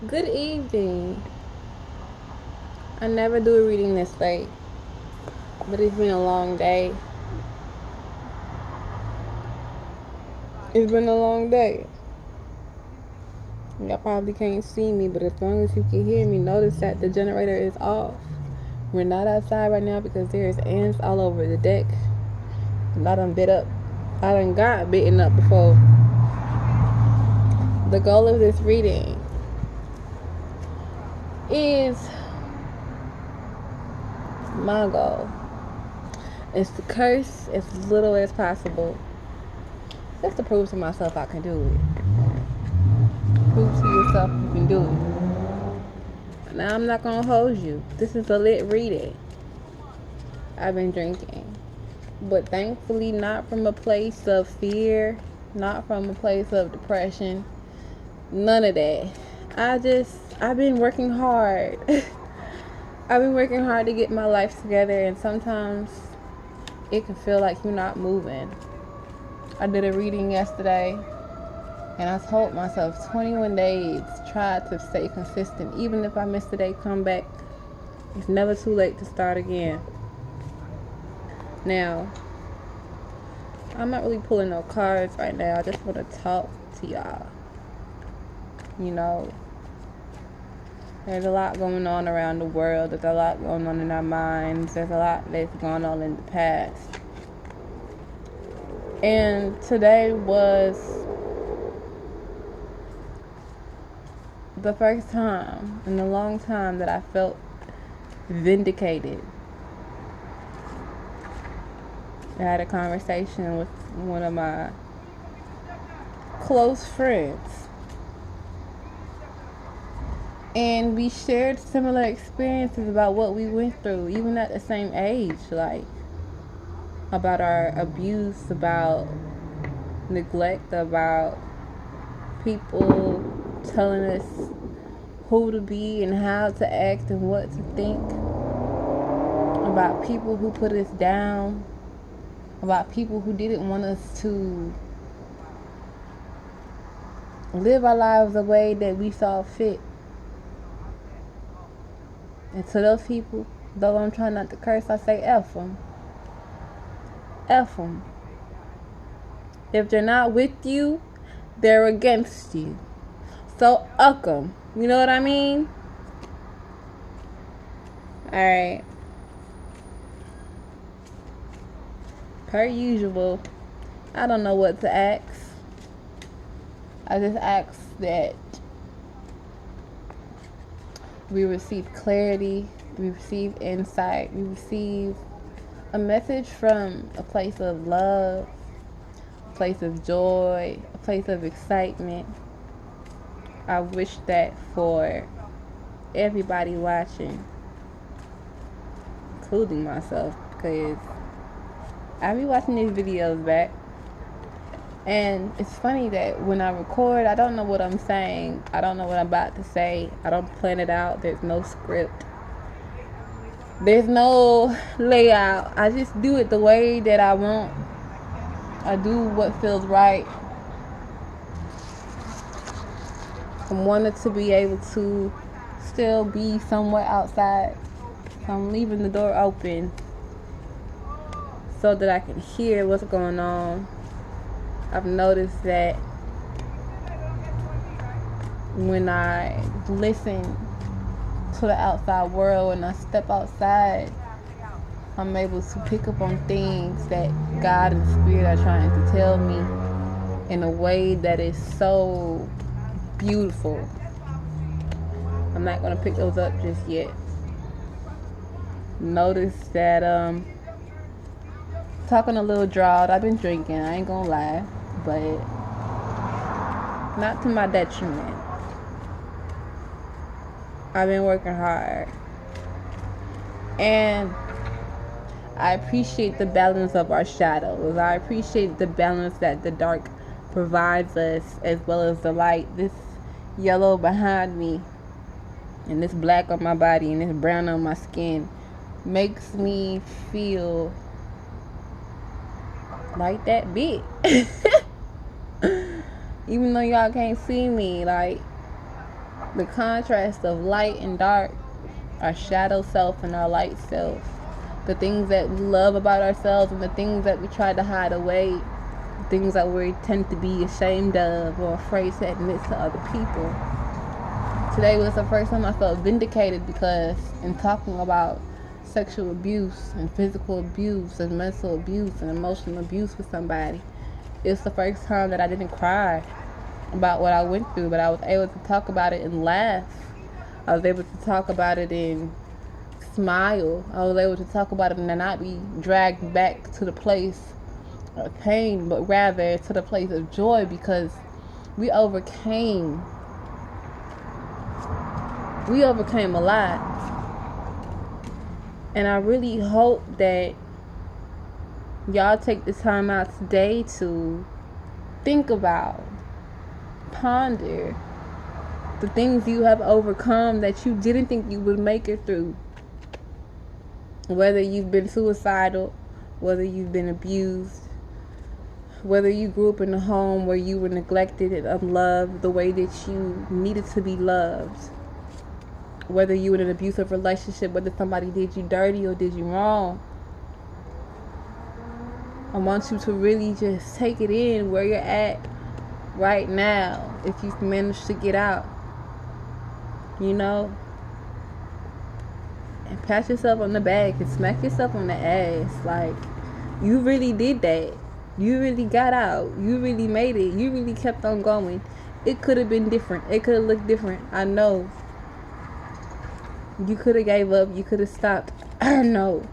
Good evening. I never do a reading this late, but it's been a long day. It's been a long day. Y'all probably can't see me, but as long as you can hear me, notice that the generator is off. We're not outside right now because there's ants all over the deck. And I done bit up. I done got bitten up before. The goal of this reading is my goal is to curse as little as possible. Just to prove to myself I can do it. Prove to yourself you can do it. Now I'm not gonna hold you. This is a lit reading. I've been drinking. But thankfully not from a place of fear, not from a place of depression. None of that. I've been working hard. I've been working hard to get my life together, and sometimes it can feel like you're not moving. I did a reading yesterday, and I told myself 21 days, try to stay consistent. Even if I miss a day, come back. It's never too late to start again. Now, I'm not really pulling no cards right now. I just want to talk to y'all. You know, there's a lot going on around the world. There's a lot going on in our minds. There's a lot that's gone on in the past. And today was the first time in a long time that I felt vindicated. I had a conversation with one of my close friends, and we shared similar experiences about what we went through, even at the same age, like about our abuse, about neglect, about people telling us who to be and how to act and what to think, about people who put us down, about people who didn't want us to live our lives the way that we saw fit. And to those people, though I'm trying not to curse, I say F them. F them. If they're not with you, they're against you. So, uck them. You know what I mean? Alright. Per usual, I don't know what to ask. I just ask that we receive clarity, we receive insight, we receive a message from a place of love, a place of joy, a place of excitement. I wish that for everybody watching, including myself, because I be watching these videos back, and it's funny that when I record, I don't know what I'm saying. I don't know what I'm about to say. I don't plan it out. There's no script. There's no layout. I just do it the way that I want. I do what feels right. I wanted to be able to still be somewhere outside. So I'm leaving the door open so that I can hear what's going on. I've noticed that when I listen to the outside world, when I step outside, I'm able to pick up on things that God and Spirit are trying to tell me in a way that is so beautiful. I'm not going to pick those up just yet. Notice that talking a little drought. I've been drinking, I ain't gonna lie, but not to my detriment. I've been working hard, and I appreciate the balance of our shadows. I appreciate the balance that the dark provides us, as well as the light. This yellow behind me, and this black on my body, and this brown on my skin makes me feel like that big. Even though y'all can't see me, like, The contrast of light and dark, our shadow self and our light self, the things that we love about ourselves and the things that we try to hide away, the things that we tend to be ashamed of or afraid to admit to other people. Today was the first time I felt vindicated, because in talking about sexual abuse and physical abuse and mental abuse and emotional abuse with somebody, it's the first time that I didn't cry about what I went through, but I was able to talk about it and laugh. I was able to talk about it and smile. I was able to talk about it and not be dragged back to the place of pain, but rather to the place of joy, because we overcame a lot. And I really hope that y'all take the time out today to think about, ponder the things you have overcome that you didn't think you would make it through. Whether you've been suicidal, whether you've been abused, whether you grew up in a home where you were neglected and unloved the way that you needed to be loved, whether you were in an abusive relationship, whether somebody did you dirty or did you wrong. I want you to really just take it in where you're at right now, if you've managed to get out, and pat yourself on the back and smack yourself on the ass. Like, you really did that. You really got out. You really made it. You really kept on going. It could have been different. It could have looked different. I know. You could have gave up. You could have stopped. I know.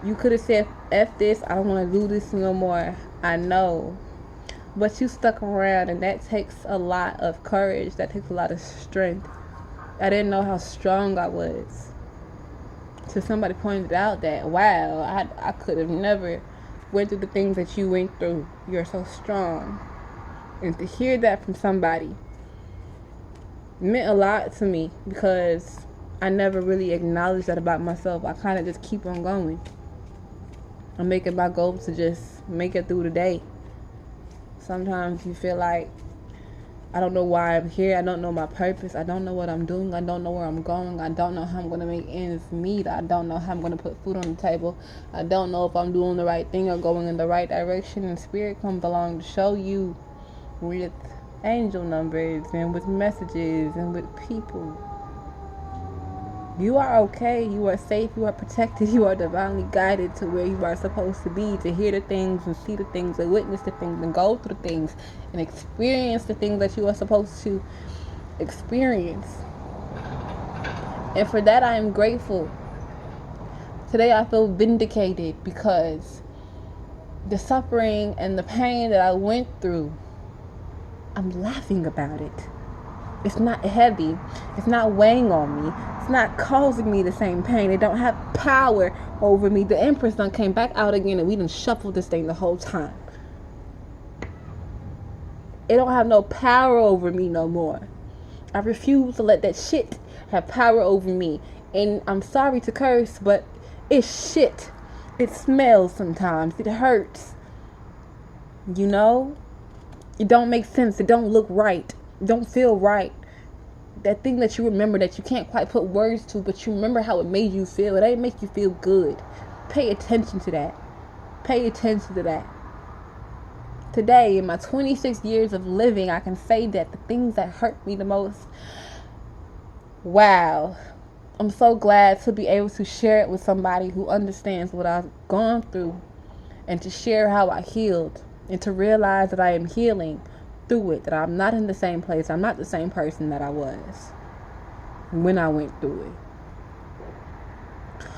You could have said, F this. I don't want to do this no more. I know. But you stuck around, and that takes a lot of courage. That takes a lot of strength. I didn't know how strong I was. So somebody pointed out that, wow, I could have never went through the things that you went through. You're so strong. And to hear that from somebody meant a lot to me, because I never really acknowledged that about myself. I kind of just keep on going. I make it my goal to just make it through the day. Sometimes you feel like, I don't know why I'm here. I don't know my purpose. I don't know what I'm doing. I don't know where I'm going. I don't know how I'm going to make ends meet. I don't know how I'm going to put food on the table. I don't know if I'm doing the right thing or going in the right direction. And Spirit comes along to show you with angel numbers and with messages and with people. You are okay. You are safe. You are protected. You are divinely guided to where you are supposed to be, to hear the things and see the things and witness the things and go through the things and experience the things that you are supposed to experience. And for that, I am grateful. Today, I feel vindicated, because the suffering and the pain that I went through, I'm laughing about it. It's not heavy. It's not weighing on me. It's not causing me the same pain. It don't have power over me. The Empress done came back out again, and we done shuffled this thing the whole time. It don't have no power over me no more. I refuse to let that shit have power over me. And I'm sorry to curse, but it's shit. It smells sometimes. It hurts. It don't make sense. It don't look right. Don't feel right. That thing that you remember that you can't quite put words to, but you remember how it made you feel. It ain't make you feel good. Pay attention to that. Pay attention to that. Today, in my 26 years of living, I can say that the things that hurt me the most, wow, I'm so glad to be able to share it with somebody who understands what I've gone through, and to share how I healed, and to realize that I am healing through it, that I'm not in the same place. I'm not the same person that I was when I went through it.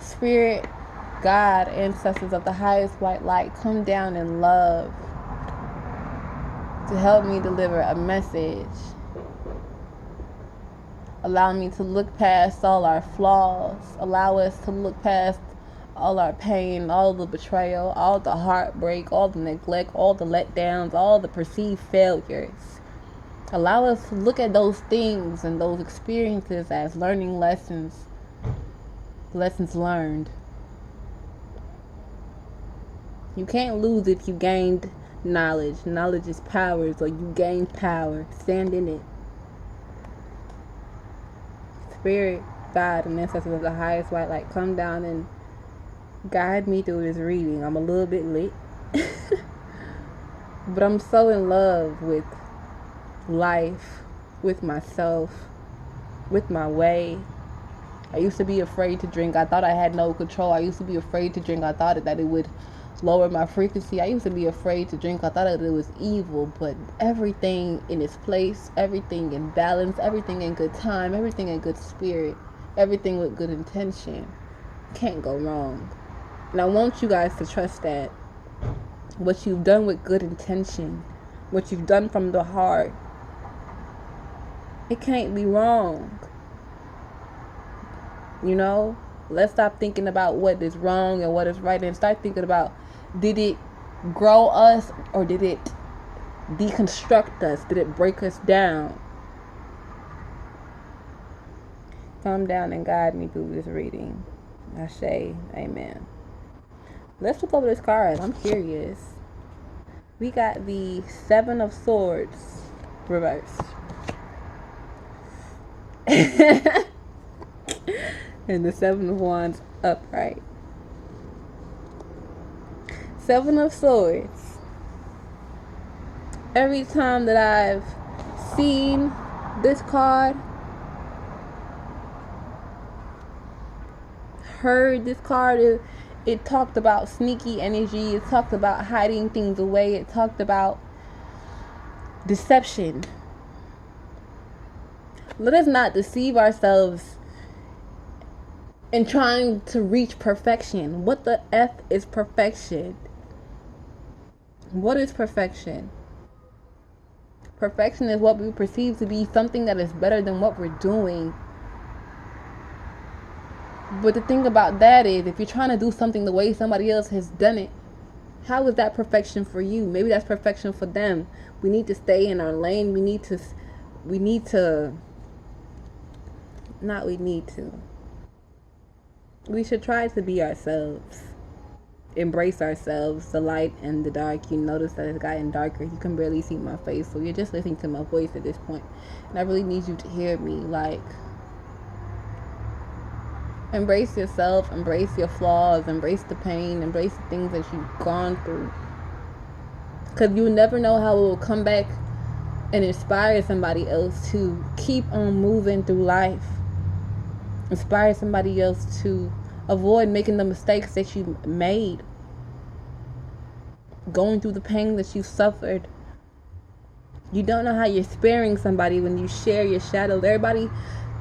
Spirit, God, ancestors of the highest white light, come down in love to help me deliver a message. Allow me to look past all our flaws. Allow us to look past all our pain, all the betrayal, all the heartbreak, all the neglect, all the letdowns, all the perceived failures. Allow us to look at those things and those experiences as learning lessons learned. You can't lose if you gained knowledge. Knowledge is power, so you gain power. Stand in it. Spirit, God, and ancestors of the highest white light, come down and guide me through this reading. I'm a little bit lit. But I'm so in love with life, with myself, with my way. I used to be afraid to drink. I thought I had no control. I used to be afraid to drink. I thought that it would lower my frequency. I used to be afraid to drink. I thought that it was evil. But everything in its place, everything in balance, everything in good time, everything in good spirit, everything with good intention can't go wrong. And I want you guys to trust that what you've done with good intention, what you've done from the heart, it can't be wrong. You know, let's stop thinking about what is wrong and what is right and start thinking about, did it grow us or did it deconstruct us? Did it break us down? Come down and guide me through this reading. I say amen. Let's flip over this card. I'm curious. We got the Seven of Swords reversed. And the Seven of Wands upright. Seven of Swords. Every time that I've seen this card, heard this card, it talked about sneaky energy. It talked about hiding things away. It talked about deception. Let us not deceive ourselves in trying to reach perfection. What the F is perfection? What is perfection? Perfection is what we perceive to be something that is better than what we're doing. But the thing about that is, if you're trying to do something the way somebody else has done it, how is that perfection for you? Maybe that's perfection for them. We need to stay in our lane. We need to we should try to be ourselves. Embrace ourselves, the light and the dark. You notice that it's gotten darker. You can barely see my face, so you're just listening to my voice at this point. And I really need you to hear me. Like, embrace yourself, embrace your flaws, embrace the pain, embrace the things that you've gone through. Because you never know how it will come back and inspire somebody else to keep on moving through life. Inspire somebody else to avoid making the mistakes that you made. Going through the pain that you suffered. You don't know how you're sparing somebody when you share your shadows. Everybody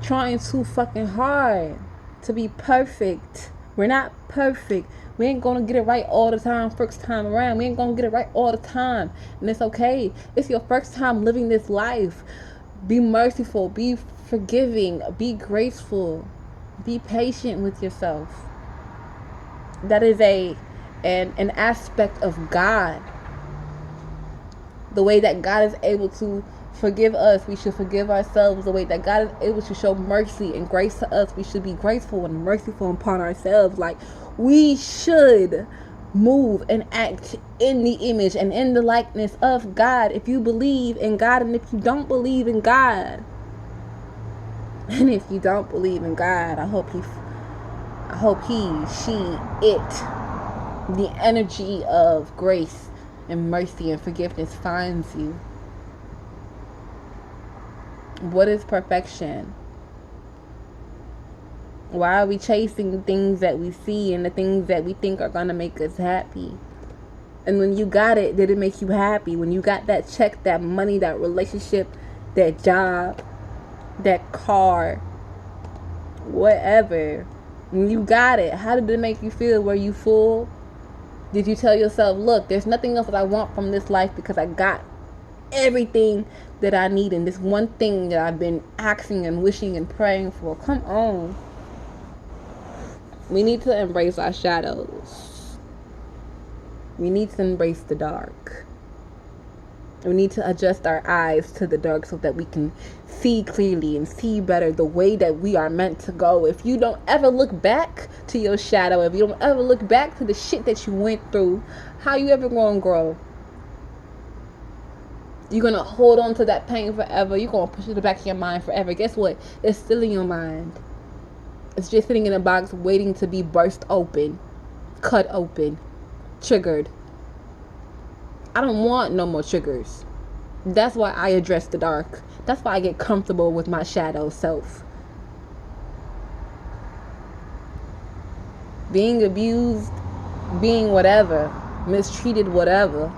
trying too fucking hard to be perfect. We're not perfect. We ain't gonna get it right all the time first time around. We ain't gonna get it right all the time. And it's okay. It's your first time living this life. Be merciful. Be forgiving. Be graceful. Be patient with yourself. That is an aspect of God. The way that God is able to forgive us, we should forgive ourselves. The way that God is able to show mercy and grace to us, we should be graceful and merciful upon ourselves. Like, we should move and act in the image and in the likeness of God. If you believe in God, and if you don't believe in God, and if you don't believe in God, I hope the energy of grace and mercy and forgiveness finds you. What is perfection? Why are we chasing the things that we see and the things that we think are going to make us happy? And when you got it, did it make you happy? When you got that check, that money, that relationship, that job, that car, whatever, when you got it, how did it make you feel? Were you full? Did you tell yourself, look, there's nothing else that I want from this life because I got everything that I need in this one thing that I've been asking and wishing and praying for? Come on. We need to embrace our shadows. We need to embrace the dark. We need to adjust our eyes to the dark so that we can see clearly and see better the way that we are meant to go. If you don't ever look back to your shadow, if you don't ever look back to the shit that you went through, how you ever gonna grow? You're going to hold on to that pain forever. You're going to push it in the back of your mind forever. Guess what? It's still in your mind. It's just sitting in a box waiting to be burst open, cut open, triggered. I don't want no more triggers. That's why I address the dark. That's why I get comfortable with my shadow self. Being abused, being whatever, mistreated, whatever,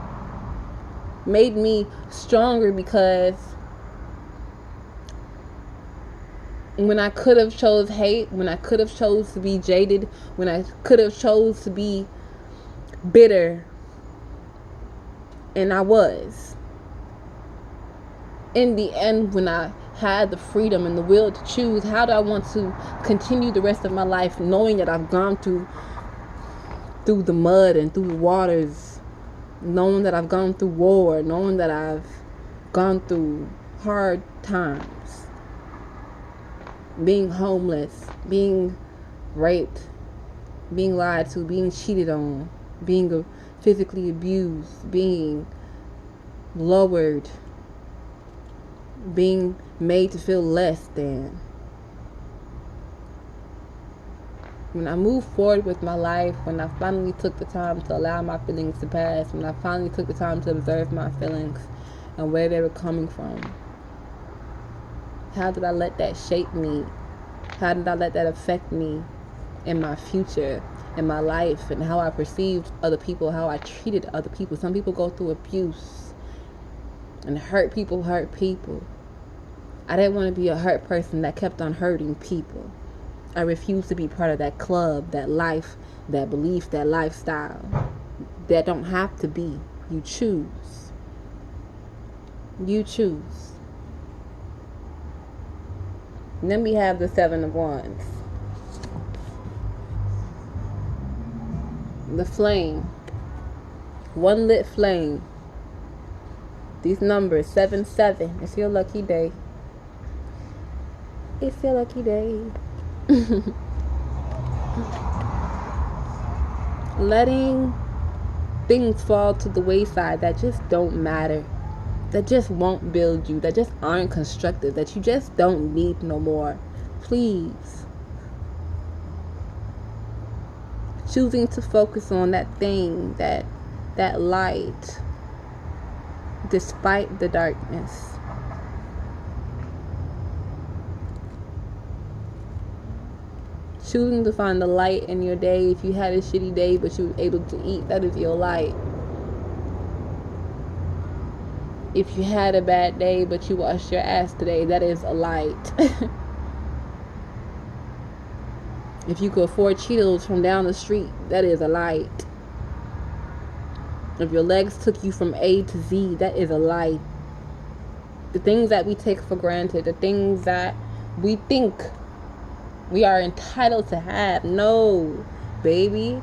made me stronger, because when I could have chose hate, when I could have chose to be jaded, when I could have chose to be bitter, and I was, in the end, when I had the freedom and the will to choose, how do I want to continue the rest of my life, knowing that I've gone through the mud and through the waters, knowing that I've gone through war, knowing that I've gone through hard times, being homeless, being raped, being lied to, being cheated on, being physically abused, being lowered, being made to feel less than. When I moved forward with my life, when I finally took the time to allow my feelings to pass, when I finally took the time to observe my feelings and where they were coming from, how did I let that shape me? How did I let that affect me in my future, in my life, and how I perceived other people, how I treated other people? Some people go through abuse, and hurt people hurt people. I didn't want to be a hurt person that kept on hurting people. I refused to be part of that club, that life, that belief, that lifestyle. That don't have to be. You choose. You choose. And then we have the Seven of Wands. The flame. One lit flame. These numbers, 7-7. It's your lucky day. It's your lucky day. Letting things fall to the wayside that just don't matter, that just won't build you, that just aren't constructive, that you just don't need no more. Please. Choosing to focus on that thing, that light, despite the darkness. Choosing to find the light in your day. If you had a shitty day but you were able to eat, that is your light. If you had a bad day but you washed your ass today, that is a light. If you could afford Cheetos from down the street, that is a light. If your legs took you from A to Z, that is a light. The things that we take for granted, the things that we think we are entitled to have. No, baby.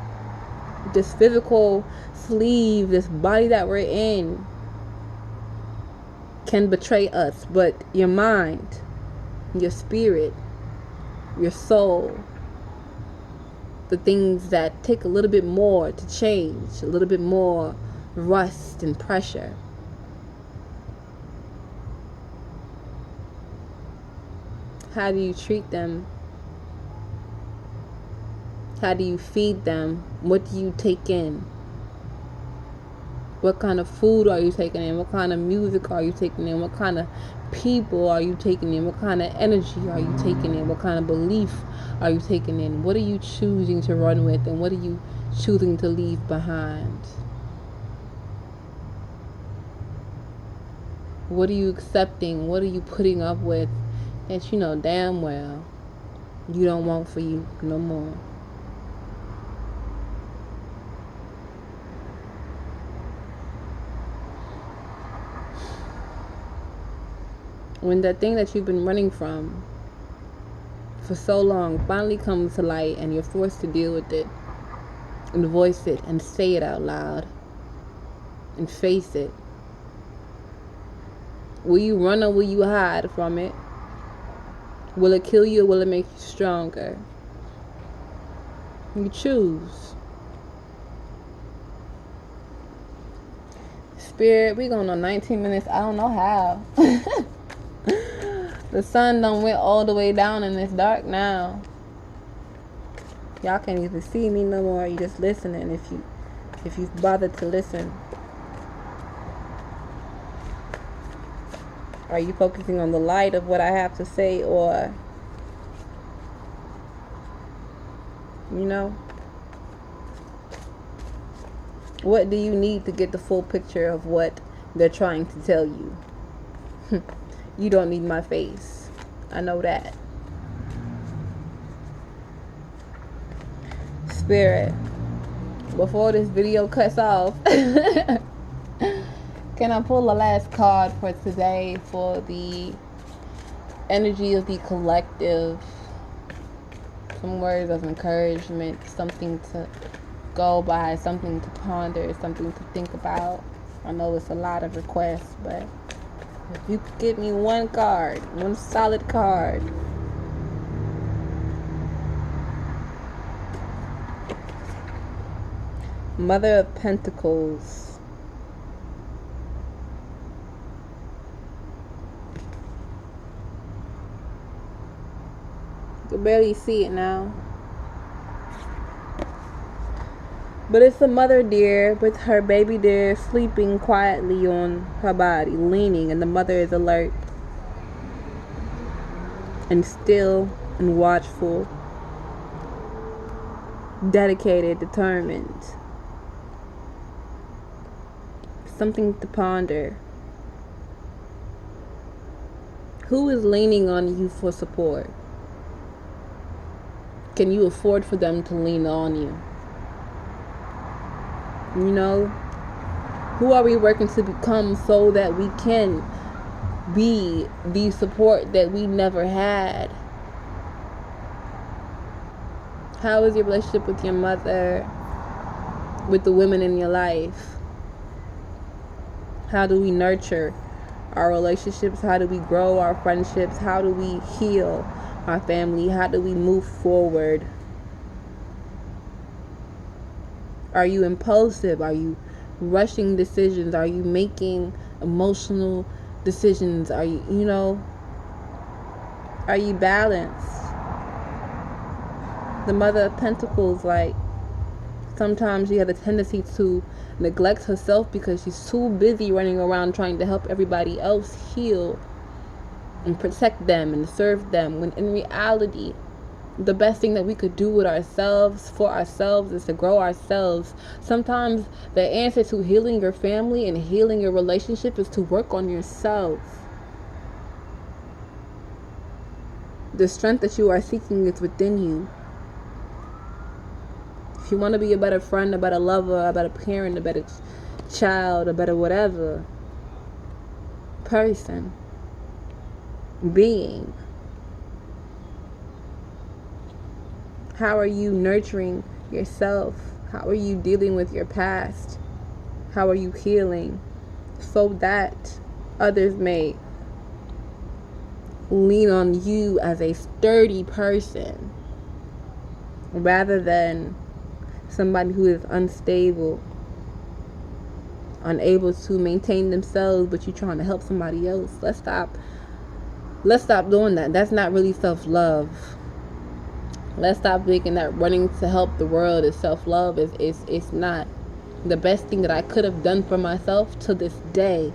This physical sleeve, this body that we're in, can betray us. But your mind, your spirit, your soul, the things that take a little bit more to change, a little bit more rust and pressure. How do you treat them? How do you feed them? What do you take in? What kind of food are you taking in? What kind of music are you taking in? What kind of people are you taking in? What kind of energy are you taking in? What kind of belief are you taking in? What are you choosing to run with, and what are you choosing to leave behind? What are you accepting? What are you putting up with that you know damn well you don't want for you no more? When that thing that you've been running from for so long finally comes to light and you're forced to deal with it and voice it and say it out loud and face it, will you run or will you hide from it? Will it kill you or will it make you stronger? You choose. Spirit, we going on 19 minutes. I don't know how. The sun done went all the way down and it's dark now. Y'all can't even see me no more. You just listening if you've bothered to listen. Are you focusing on the light of what I have to say, or what do you need to get the full picture of what they're trying to tell you? You don't need my face. I know that. Spirit, before this video cuts off, can I pull the last card for today for the energy of the collective? Some words of encouragement, something to go by, something to ponder, something to think about. I know it's a lot of requests, but if you could give me one card, one solid card. Mother of Pentacles. You can barely see it now. But it's a mother deer with her baby deer sleeping quietly on her body, leaning, and the mother is alert and still and watchful, dedicated, determined. Something to ponder. Who is leaning on you for support? Can you afford for them to lean on you? Who are we working to become so that we can be the support that we never had? How is your relationship with your mother, with the women in your life? How do we nurture our relationships? How do we grow our friendships? How do we heal our family? How do we move forward? Are you impulsive? Are you rushing decisions? Are you making emotional decisions? Are you, are you balanced? The Mother of Pentacles, sometimes she has a tendency to neglect herself because she's too busy running around trying to help everybody else heal and protect them and serve them, when in reality, the best thing that we could do with ourselves, for ourselves, is to grow ourselves. Sometimes the answer to healing your family and healing your relationship is to work on yourself. The strength that you are seeking is within you. If you want to be a better friend, a better lover, a better parent, a better child, a better whatever person, being, how are you nurturing yourself? How are you dealing with your past? How are you healing so that others may lean on you as a sturdy person rather than somebody who is unstable, unable to maintain themselves, but you're trying to help somebody else? Let's stop doing that. That's not really self-love. Let's stop thinking that running to help the world is self-love. It's not. The best thing that I could have done for myself to this day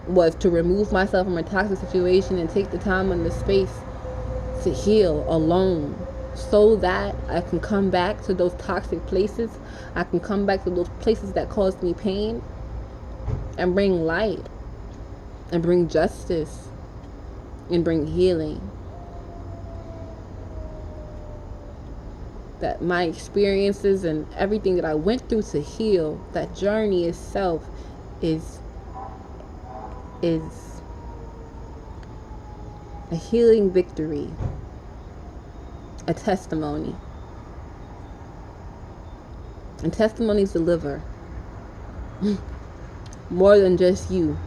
was to remove myself from a toxic situation and take the time and the space to heal alone, so that I can come back to those toxic places. I can come back to those places that caused me pain and bring light and bring justice and bring healing. That my experiences and everything that I went through to heal, that journey itself is a healing victory, a testimony. And testimonies deliver more than just you.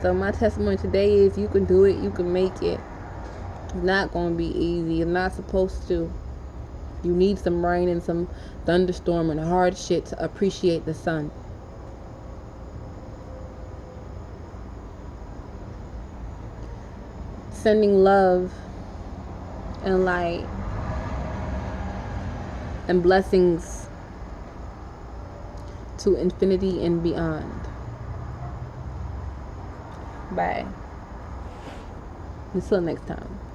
So my testimony today is you can do it, you can make it. It's not going to be easy. It's not supposed to. You need some rain and some thunderstorm and hard shit to appreciate the sun. Sending love and light and blessings to infinity and beyond. Bye. Until next time.